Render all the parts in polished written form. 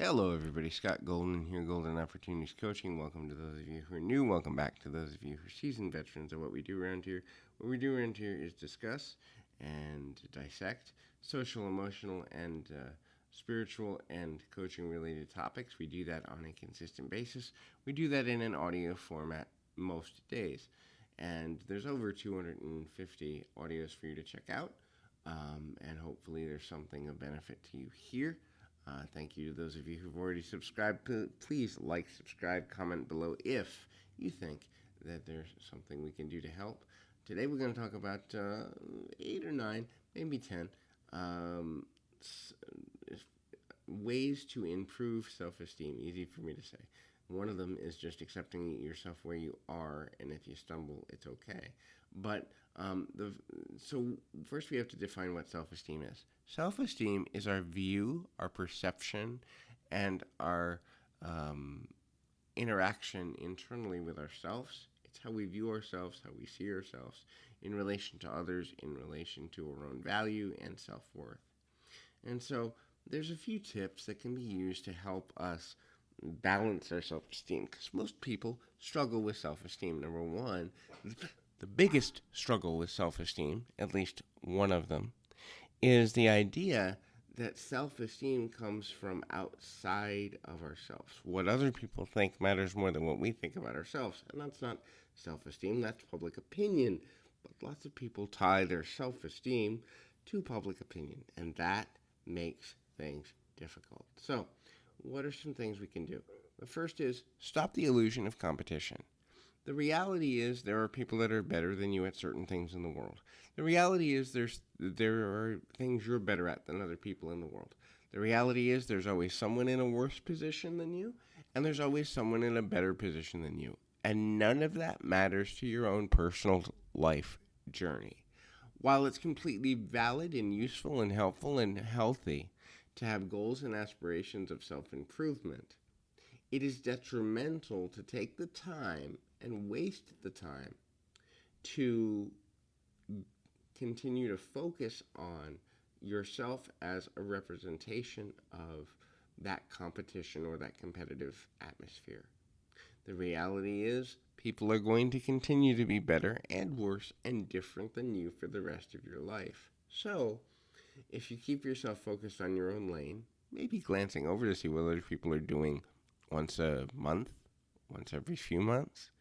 Hello, everybody. Scott Golden here, Golden Opportunities Coaching. Welcome to those of you who are new. Welcome back to those of you who are seasoned veterans of what we do around here. What we do around here is discuss and dissect social, emotional, and spiritual and coaching related topics. We do that on a consistent basis. We do that in an audio format most days. And there's over 250 audios for you to check out. And hopefully, there's something of benefit to you here. Thank you to those of you who've already subscribed. Please like, subscribe, comment below if you think that there's something we can do to help. Today we're going to talk about 8 or 9, maybe 10 ways to improve self-esteem. Easy for me to say. One of them is just accepting yourself where you are, and if you stumble, it's okay. But so first we have to define what self-esteem is. Self-esteem is our view, our perception, and our interaction internally with ourselves. It's how we view ourselves, how we see ourselves in relation to others, in relation to our own value and self-worth. And so there's a few tips that can be used to help us balance our self-esteem, because most people struggle with self-esteem. Number one, the biggest struggle with self-esteem, at least one of them, is the idea that self-esteem comes from outside of ourselves. What other people think matters more than what we think about ourselves. And that's not self-esteem, that's public opinion. But lots of people tie their self-esteem to public opinion, and that makes things difficult. So, what are some things we can do? The first is stop the illusion of competition. The reality is there are people that are better than you at certain things in the world. The reality is there are things you're better at than other people in the world. The reality is there's always someone in a worse position than you, and there's always someone in a better position than you. And none of that matters to your own personal life journey. While it's completely valid and useful and helpful and healthy to have goals and aspirations of self-improvement, it is detrimental to take the time and waste the time to continue to focus on yourself as a representation of that competition or that competitive atmosphere. The reality is people are going to continue to be better and worse and different than you for the rest of your life. So, if you keep yourself focused on your own lane, maybe glancing over to see what other people are doing once a month, once every few months,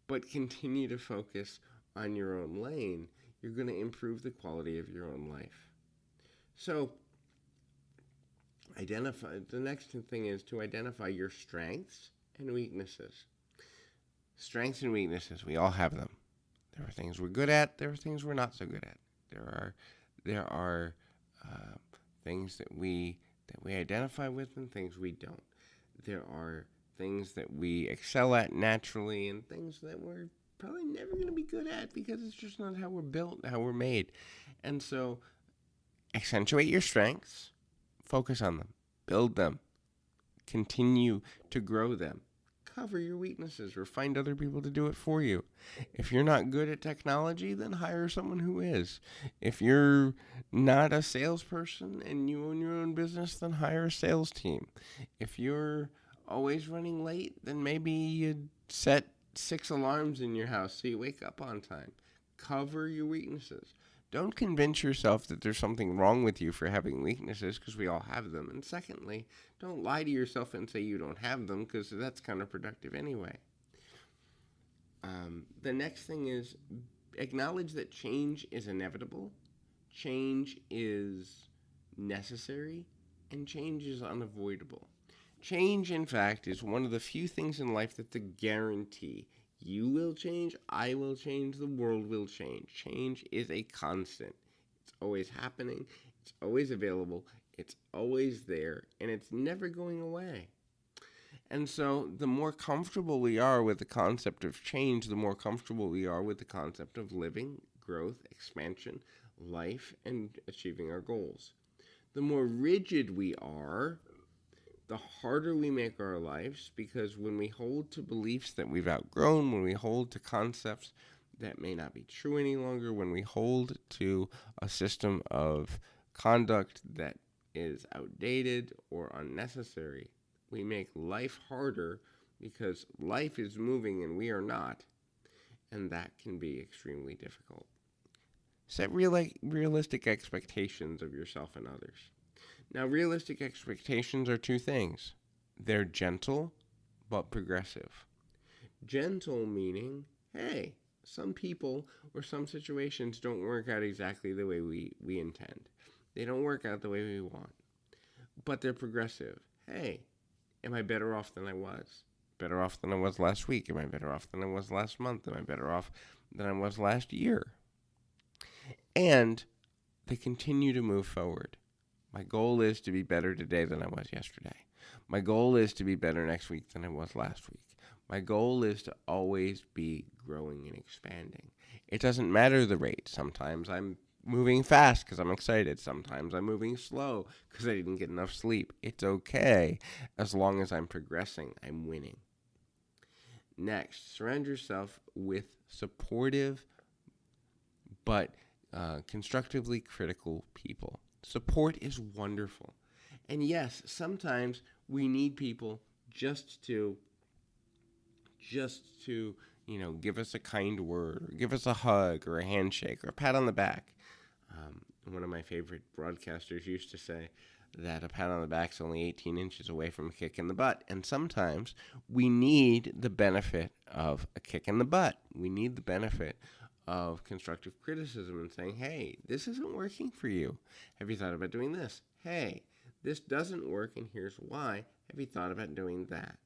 but continue to focus on your own lane, you're going to improve the quality of your own life. So, the next thing is to identify your strengths and weaknesses. Strengths and weaknesses, we all have them. There are things we're good at, there are things we're not so good at. There are things that we identify with and things we don't. There are things that we excel at naturally and things that we're probably never going to be good at because it's just not how we're built, how we're made. And so accentuate your strengths, focus on them, build them, continue to grow them. Cover your weaknesses or find other people to do it for you. If you're not good at technology, then hire someone who is. If you're not a salesperson and you own your own business, then hire a sales team. If you're always running late, then maybe you set 6 alarms in your house so you wake up on time. Cover your weaknesses. Don't convince yourself that there's something wrong with you for having weaknesses, because we all have them. And secondly, don't lie to yourself and say you don't have them, because that's counterproductive anyway. The next thing is acknowledge that change is inevitable, change is necessary, and change is unavoidable. Change, in fact, is one of the few things in life that's a guarantee. You will change, I will change, the world will change. Change is a constant. It's always happening, it's always available, it's always there, and it's never going away. And so the more comfortable we are with the concept of change, the more comfortable we are with the concept of living, growth, expansion, life, and achieving our goals. The more rigid we are, the harder we make our lives, because when we hold to beliefs that we've outgrown, when we hold to concepts that may not be true any longer, when we hold to a system of conduct that is outdated or unnecessary, We make life harder because life is moving and we are not, and that can be extremely difficult. Set realistic expectations of yourself and others. Now, realistic expectations are two things. They're gentle but progressive. Gentle meaning, hey, some people or some situations don't work out exactly the way we intend. They don't work out the way we want. But they're progressive. Hey, am I better off than I was? Better off than I was last week? Am I better off than I was last month? Am I better off than I was last year? And they continue to move forward. My goal is to be better today than I was yesterday. My goal is to be better next week than I was last week. My goal is to always be growing and expanding. It doesn't matter the rate. Sometimes I'm moving fast because I'm excited. Sometimes I'm moving slow because I didn't get enough sleep. It's okay as long as I'm progressing. I'm winning. Next, surround yourself with supportive but constructively critical people. Support is wonderful. And yes, sometimes we need people just to give us a kind word, or give us a hug, or a handshake, or a pat on the back. One of my favorite broadcasters used to say that a pat on the back is only 18 inches away from a kick in the butt. And sometimes we need the benefit of a kick in the butt. We need the benefit of constructive criticism and saying, hey, this isn't working for you. Have you thought about doing this? Hey, this doesn't work, and here's why. Have you thought about doing that?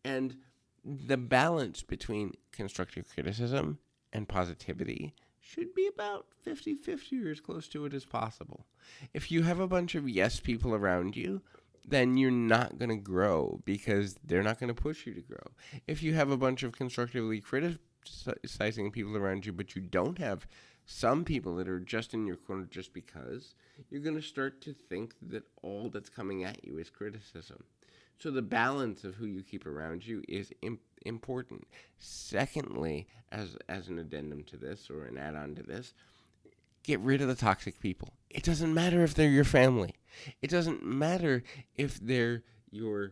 And the balance between constructive criticism and positivity should be about 50-50 or as close to it as possible. If you have a bunch of yes people around you, then you're not going to grow because they're not going to push you to grow. If you have a bunch of constructively criticizing people around you, but you don't have some people that are just in your corner just because, you're going to start to think that all that's coming at you is criticism. So the balance of who you keep around you is important. Secondly, as an addendum to this or an add-on to this, get rid of the toxic people. It doesn't matter if they're your family. It doesn't matter if they're your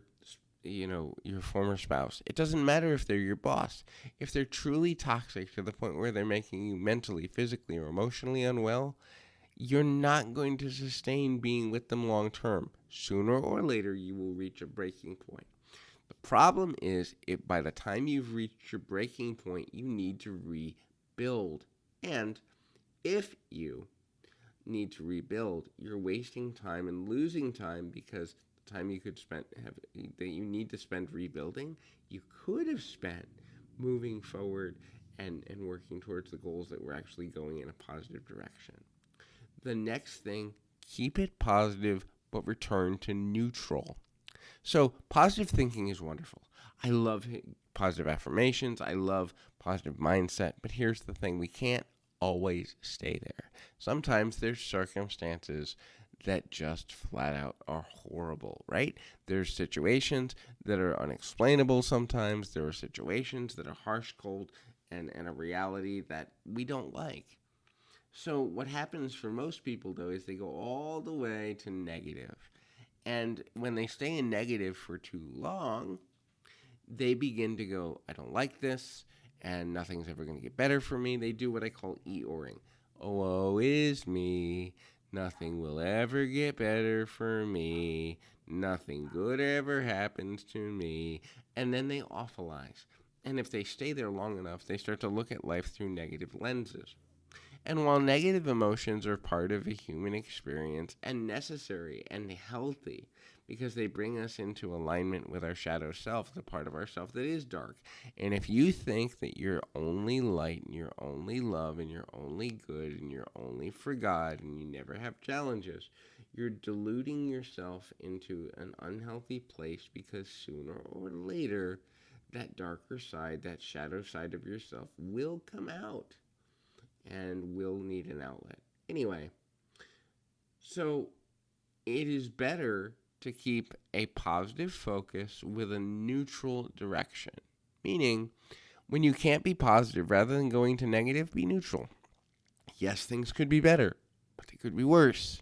former spouse. It doesn't matter if they're your boss. If they're truly toxic to the point where they're making you mentally, physically, or emotionally unwell, you're not going to sustain being with them long term. Sooner or later, you will reach a breaking point. The problem is, if by the time you've reached your breaking point, you need to rebuild. And if you need to rebuild, you're wasting time and losing time because the time you could spend that you need to spend rebuilding, you could have spent moving forward and working towards the goals that were actually going in a positive direction. The next thing, keep it positive, but return to neutral. So positive thinking is wonderful. I love positive affirmations. I love positive mindset. But here's the thing. We can't always stay there. Sometimes there's circumstances that just flat out are horrible, right? There's situations that are unexplainable sometimes. There are situations that are harsh, cold, and a reality that we don't like. So what happens for most people, though, is they go all the way to negative. And when they stay in negative for too long, they begin to go, I don't like this, and nothing's ever going to get better for me. They do what I call Eeyoring. Oh, woe is me. Nothing will ever get better for me. Nothing good ever happens to me. And then they awfulize. And if they stay there long enough, they start to look at life through negative lenses. And while negative emotions are part of a human experience and necessary and healthy because they bring us into alignment with our shadow self, the part of ourself that is dark. And if you think that you're only light and you're only love and you're only good and you're only for God and you never have challenges, you're deluding yourself into an unhealthy place because sooner or later that darker side, that shadow side of yourself will come out and will need an outlet. Anyway, so it is better to keep a positive focus with a neutral direction. Meaning, when you can't be positive, rather than going to negative, be neutral. Yes, things could be better, but they could be worse.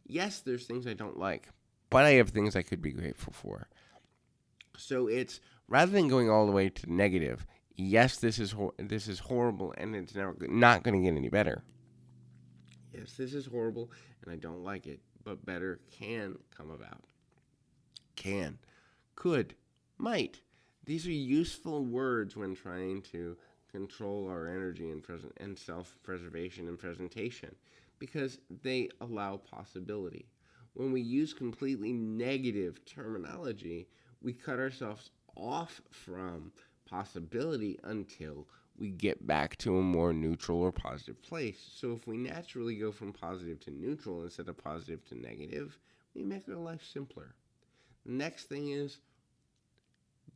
Yes, there's things I don't like, but I have things I could be grateful for. So it's rather than going all the way to negative. Yes, this is horrible, and it's never not going to get any better. Yes, this is horrible, and I don't like it, but better can come about. Can, could, might. These are useful words when trying to control our energy and self-preservation and presentation because they allow possibility. When we use completely negative terminology, we cut ourselves off from possibility until we get back to a more neutral or positive place. So if we naturally go from positive to neutral instead of positive to negative, we make our life simpler. The next thing is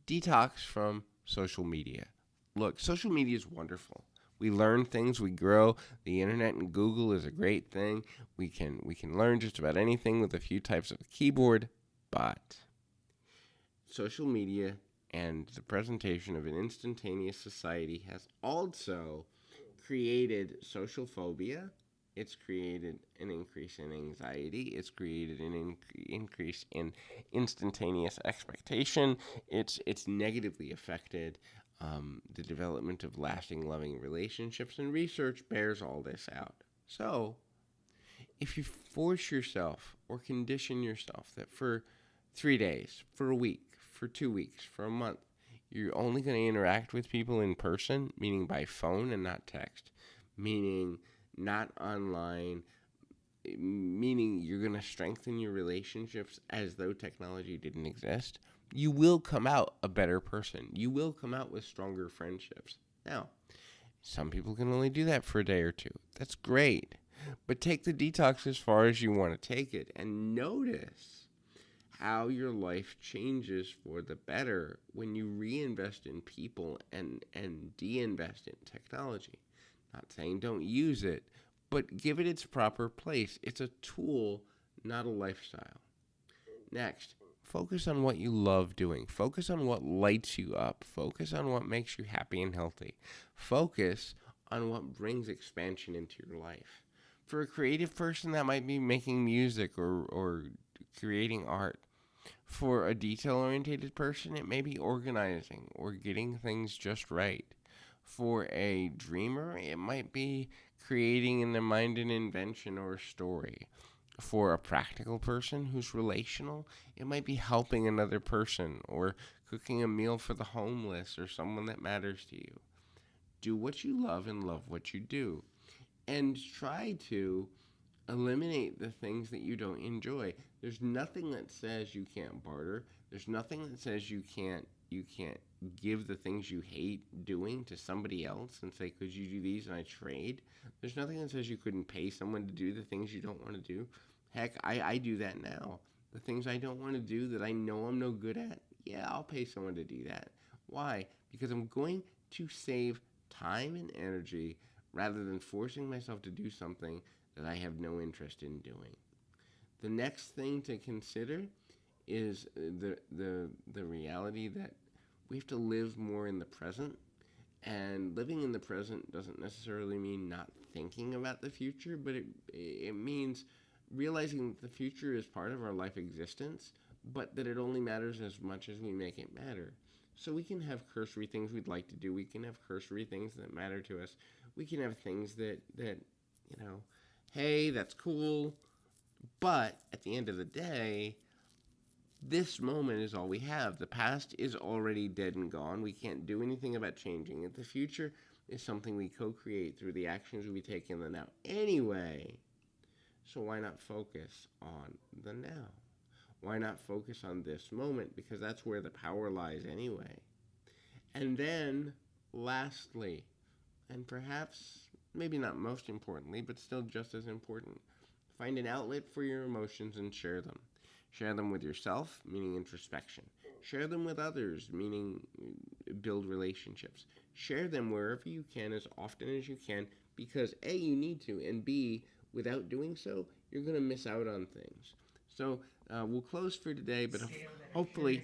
detox from social media. Look, social media is wonderful. We learn things, we grow. The internet and Google is a great thing. We can learn just about anything with a few types of a keyboard, but social media and the presentation of an instantaneous society has also created social phobia. It's created an increase in anxiety. It's created an increase in instantaneous expectation. It's negatively affected the development of lasting, loving relationships, and research bears all this out. So, if you force yourself or condition yourself that for 3 days, for a week, for 2 weeks, for a month, you're only going to interact with people in person, meaning by phone and not text, meaning not online, meaning you're going to strengthen your relationships as though technology didn't exist, you will come out a better person. You will come out with stronger friendships. Now, some people can only do that for a day or two. That's great. But take the detox as far as you want to take it and notice how your life changes for the better when you reinvest in people and de-invest in technology. Not saying don't use it, but give it its proper place. It's a tool, not a lifestyle. Next, focus on what you love doing. Focus on what lights you up. Focus on what makes you happy and healthy. Focus on what brings expansion into your life. For a creative person, that might be making music or creating art. For a detail oriented person, it may be organizing or getting things just right. For a dreamer, it might be creating in their mind an invention or a story. For a practical person who's relational, it might be helping another person or cooking a meal for the homeless or someone that matters to you. Do what you love and love what you do. And try to eliminate the things that you don't enjoy. There's nothing that says you can't barter. There's nothing that says you can't give the things you hate doing to somebody else and say, "Could you do these?" and I trade. There's nothing that says you couldn't pay someone to do the things you don't want to do. Heck, I do that now. The things I don't want to do that I know I'm no good at, yeah, I'll pay someone to do that. Why? Because I'm going to save time and energy rather than forcing myself to do something that I have no interest in doing. The next thing to consider is the reality that we have to live more in the present. And living in the present doesn't necessarily mean not thinking about the future, but it means realizing that the future is part of our life existence, but that it only matters as much as we make it matter. So we can have cursory things we'd like to do. We can have cursory things that matter to us. We can have things that hey, that's cool, but at the end of the day, this moment is all we have. The past is already dead and gone. We can't do anything about changing it. The future is something we co-create through the actions we take in the now anyway. So why not focus on the now? Why not focus on this moment? Because that's where the power lies anyway. And then, lastly, and perhaps maybe not most importantly, but still just as important, find an outlet for your emotions and share them. Share them with yourself, meaning introspection. Share them with others, meaning build relationships. Share them wherever you can, as often as you can, because A, you need to, and B, without doing so, you're going to miss out on things. So we'll close for today, but hopefully